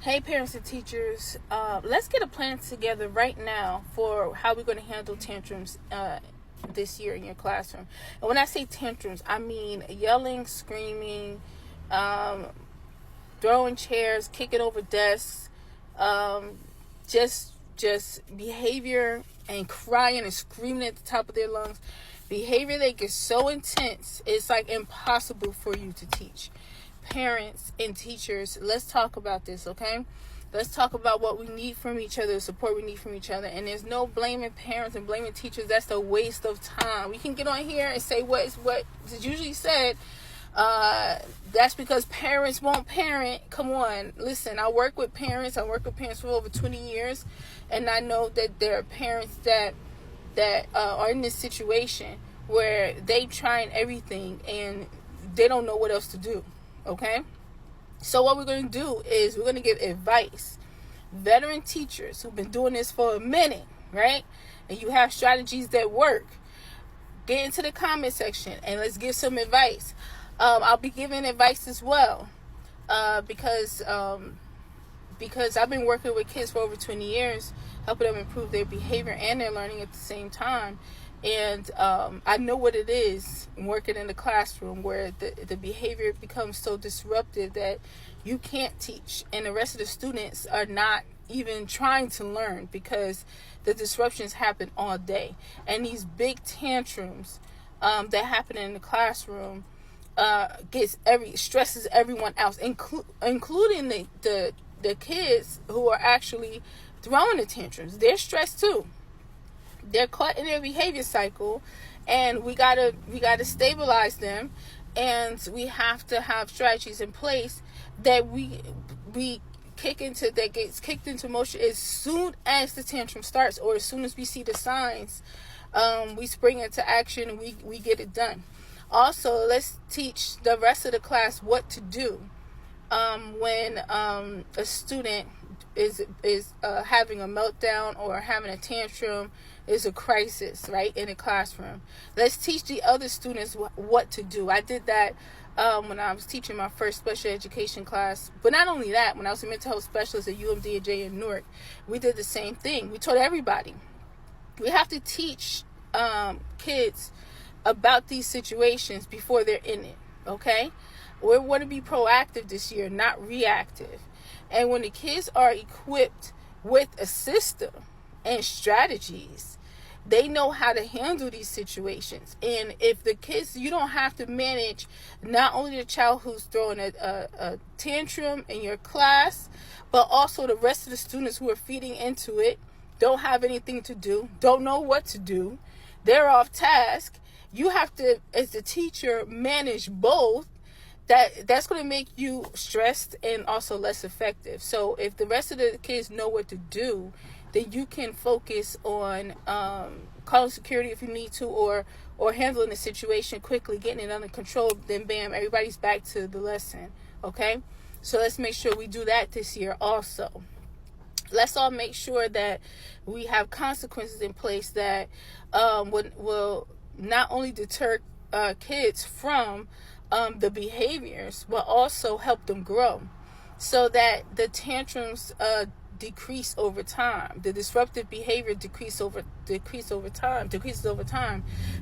Hey parents and teachers, let's get a plan together right now for how we're going to handle tantrums this year in your classroom. And when I say tantrums, I mean yelling, screaming, throwing chairs, kicking over desks, just behavior and crying and screaming at the top of their lungs. Behavior that gets so intense, it's like impossible for you to teach. Parents and teachers, let's talk about this, okay? Let's talk about what we need from each other, the support we need from each other. And there's no blaming parents and blaming teachers. That's a waste of time. We can get on here and say what is usually said. That's because parents won't parent. Come on, listen, I work with parents. I work with parents for over 20 years. And I know that there are parents that are in this situation where they trying everything and they don't know what else to do. Okay, so what we're going to do is we're going to give advice. Veteran teachers who've been doing this for a minute, right? And you have strategies that work. Get into the comment section and let's give some advice. I'll be giving advice as well because I've been working with kids for over 20 years, helping them improve their behavior and their learning at the same time. And I know what it is working in the classroom where the behavior becomes so disruptive that you can't teach. And the rest of the students are not even trying to learn because the disruptions happen all day. And these big tantrums that happen in the classroom stresses everyone else, including the kids who are actually throwing the tantrums. They're stressed too. They're caught in their behavior cycle, and we gotta stabilize them, and we have to have strategies in place that we gets kicked into motion as soon as the tantrum starts, or as soon as we see the signs. We spring into action and we get it done. Also, let's teach the rest of the class what to do when a student is having a meltdown or having a tantrum. Is a crisis, right, in a classroom. Let's teach the other students what to do. I did that when I was teaching my first special education class. But not only that, when I was a mental health specialist at UMDJ in Newark, we did the same thing. We taught everybody. We have to teach kids about these situations before they're in it, okay? We want to be proactive this year, not reactive. And when the kids are equipped with a system and strategies, they know how to handle these situations. And if the kids, you don't have to manage not only the child who's throwing a tantrum in your class, but also the rest of the students who are feeding into it, don't have anything to do, don't know what to do, they're off task. You have to, as the teacher, manage both. That's going to make you stressed and also less effective. So if the rest of the kids know what to do, then you can focus on calling security if you need to, or handling the situation quickly, getting it under control. Then bam, everybody's back to the lesson. Okay, so let's make sure we do that this year also. Let's all make sure that we have consequences in place that will not only deter kids from the behaviors, but also help them grow, so that the tantrums decrease over time. The disruptive behavior decreases over time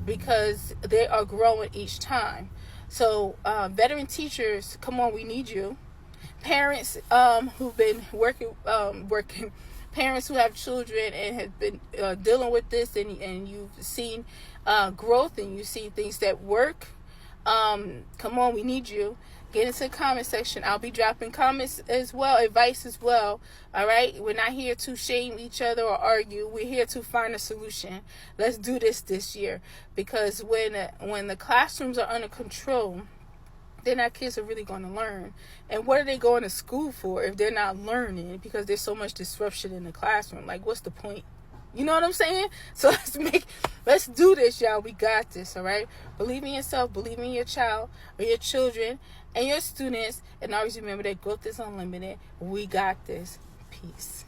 because they are growing each time. So veteran teachers, come on, we need you. Parents who've been working, parents who have children and have been dealing with this, and you've seen growth and you've seen things that work. Come on, we need you. Get into the comment section. I'll be dropping comments as well, advice as well. All right, we're not here to shame each other or argue. We're here to find a solution. Let's do this year, because when the classrooms are under control, then our kids are really going to learn. And what are they going to school for if they're not learning? Because there's so much disruption in the classroom. Like, what's the point? You know what I'm saying? So let's do this, y'all. We got this, all right? Believe in yourself, believe in your child or your children and your students. And always remember that growth is unlimited. We got this. Peace.